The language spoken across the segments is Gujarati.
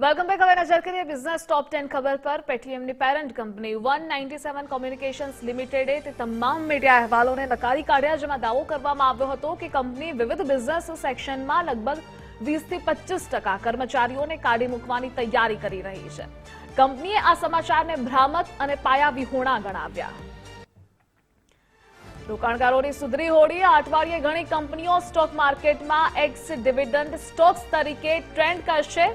Welcome back. હવે નજર કરીએ બિઝનેસ ટોપ 10 ખબર પર। પેટીએમની પેરેન્ટ કંપની 197 કોમ્યુનિકેશન્સ લિમિટેડે તે તમામ મીડિયા અહેવાલોને નકારી કાઢ્યા જેમાં દાવો કરવામાં આવ્યો હતો કે કંપની વિવિધ બિઝનેસ સેક્શનમાં લગભગ 20 થી 25% કર્મચારીઓને કાઢી મૂકવાની તૈયારી કરી રહી છે। કંપનીએ આ સમાચારને ભ્રામક અને પાયાવિહોણા ગણાવ્યા। રોકાણકારોની સુધરી હોડી। આ અઠવાડિયે ઘણી કંપનીઓ સ્ટોક માર્કેટમાં એક્સ ડિવિડન્ડ સ્ટોક્સ તરીકે ટ્રેડ કરશે।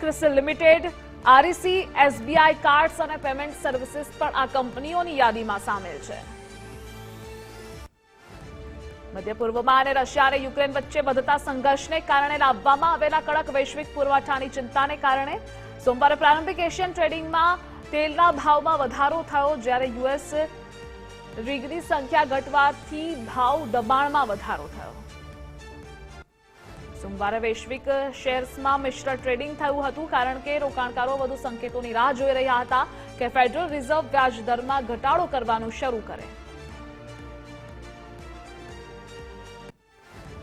CRISIL limited, REC, SBI cards અને પેમેન્ટ સર્વિસીસ પણ આ કંપનીઓની યાદીમાં સામેલ છે। મધ્ય પૂર્વમાં અને રશિયા અને યુક્રેન વચ્ચે વધતા સંઘર્ષને કારણે લાવવામાં આવેલા કડક વૈશ્વિક પુરવઠાની ચિંતાને કારણે સોમવારે પ્રારંભિક એશિયન ટ્રેડિંગમાં તેલના ભાવમાં વધારો થયો, જ્યારે યુએસ રીગની સંખ્યા ઘટવાથી ભાવ દબાણમાં વધારો થયો। સોમવારે વૈશ્વિક શેર્સમાં મિશ્ર ટ્રેડિંગ થયું હતું, કારણ કે રોકાણકારો વધુ સંકેતોની રાહ જોઈ રહ્યા હતા કે ફેડરલ રિઝર્વ વ્યાજ દરમાં ઘટાડો કરવાનું શરૂ કરે।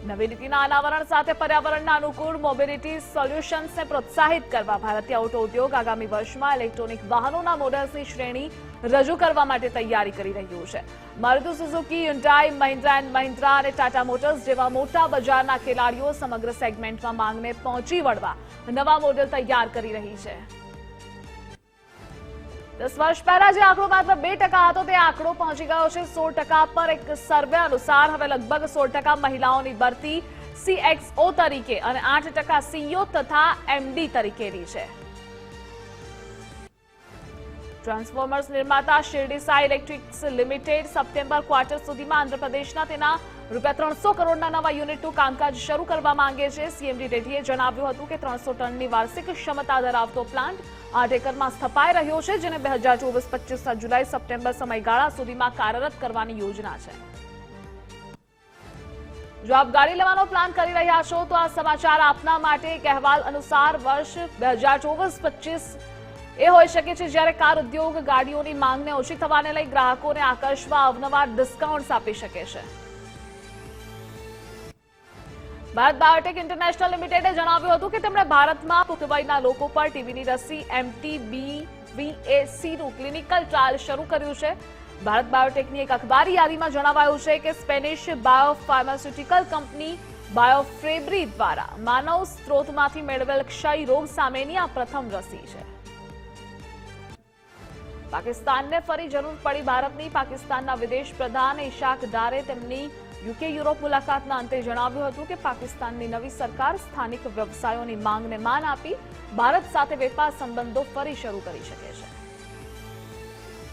નવી નીતિના અનાવરણ સાથે પર્યાવરણના અનુકૂળ મોબિલિટી સોલ્યુશન્સને પ્રોત્સાહિત કરવા ભારતીય ઓટો ઉદ્યોગ આગામી વર્ષમાં ઇલેક્ટ્રોનિક વાહનોના મોડલ્સની શ્રેણી રજૂ કરવા માટે તૈયારી કરી રહ્યું છે। Maruti Suzuki, Hyundai, Mahindra and Mahindra અને ટાટા મોટર્સ જેવા મોટા બજારના ખેલાડીઓ સમગ્ર સેગમેન્ટમાં માંગને પહોંચી વળવા નવા મોડેલ તૈયાર કરી રહી છે। 10 વર્ષ પહેલા જે આંકડો માત્ર 2% હતો તે આંકડો પહોંચી ગયો છે 16% પર। એક સર્વે અનુસાર હવે લગભગ 16% મહિલાઓની ભરતી સીએક્સઓ તરીકે અને 8% સીઈઓ તથા એમડી તરીકેની છે। ટ્રાન્સફોર્મર્સ નિર્માતા Shirdi Sai electrics limited September quarter સુધીમાં આંધ્રપ્રદેશના તેના ₹300 કરોડના નવા યુનિટનું કામકાજ શરૂ કરવા માંગે છે। સીએમડી રેડ્ડીએ જણાવ્યું હતું કે 300 ટનની વાર્ષિક ક્ષમતા ધરાવતો પ્લાન્ટ 8 એકરમાં સ્થપાઈ રહ્યો છે, જેને 2024-25 જુલાઈ-સપ્ટેમ્બર સમયગાળા સુધીમાં કાર્યરત કરવાની યોજના છે। જો આપ ગાડી લેવાનો પ્લાન કરી રહ્યા છો તો આ સમાચાર આપના માટે। એક અહેવાલ અનુસાર વર્ષ 2024-25 એ હોઈ શકે છે જ્યારે કાર ઉદ્યોગ ગાડીઓની માંગને ઓછી થવાને લઈ ગ્રાહકોને આકર્ષવા અવનવા ડિસ્કાઉન્ટ્સ આપી શકે છે। ભારત બાયોટેક ઇન્ટરનેશનલ લિમિટેડે જણાવ્યું હતું કે તેમણે ભારતમાં પુખ્ત વયના લોકો પર ટીબીની રસી MTBVACનું ક્લિનિકલ ટ્રાયલ શરૂ કર્યું છે। ભારત બાયોટેકની એક અખબારી યાદીમાં જણાવાયું છે કે સ્પેનિશ બાયોફાર્માસ્યુટિકલ કંપની બાયોફ્રેબ્રી દ્વારા માનવ સ્ત્રોતમાંથી મેળવેલ ક્ષય રોગ સામેની આ પ્રથમ રસી છે। પાકિસ્તાનને ફરી જરૂર પડી ભારતની। પાકિસ્તાનના વિદેશ પ્રધાન ઇશાક દારે તેમની યુકે યુરોપ મુલાકાતના અંતે જણાવ્યું હતું કે પાકિસ્તાનની નવી સરકાર સ્થાનિક વ્યવસાયોની માંગને માન આપી ભારત સાથે વેપાર સંબંધો ફરી શરૂ કરી શકે છે।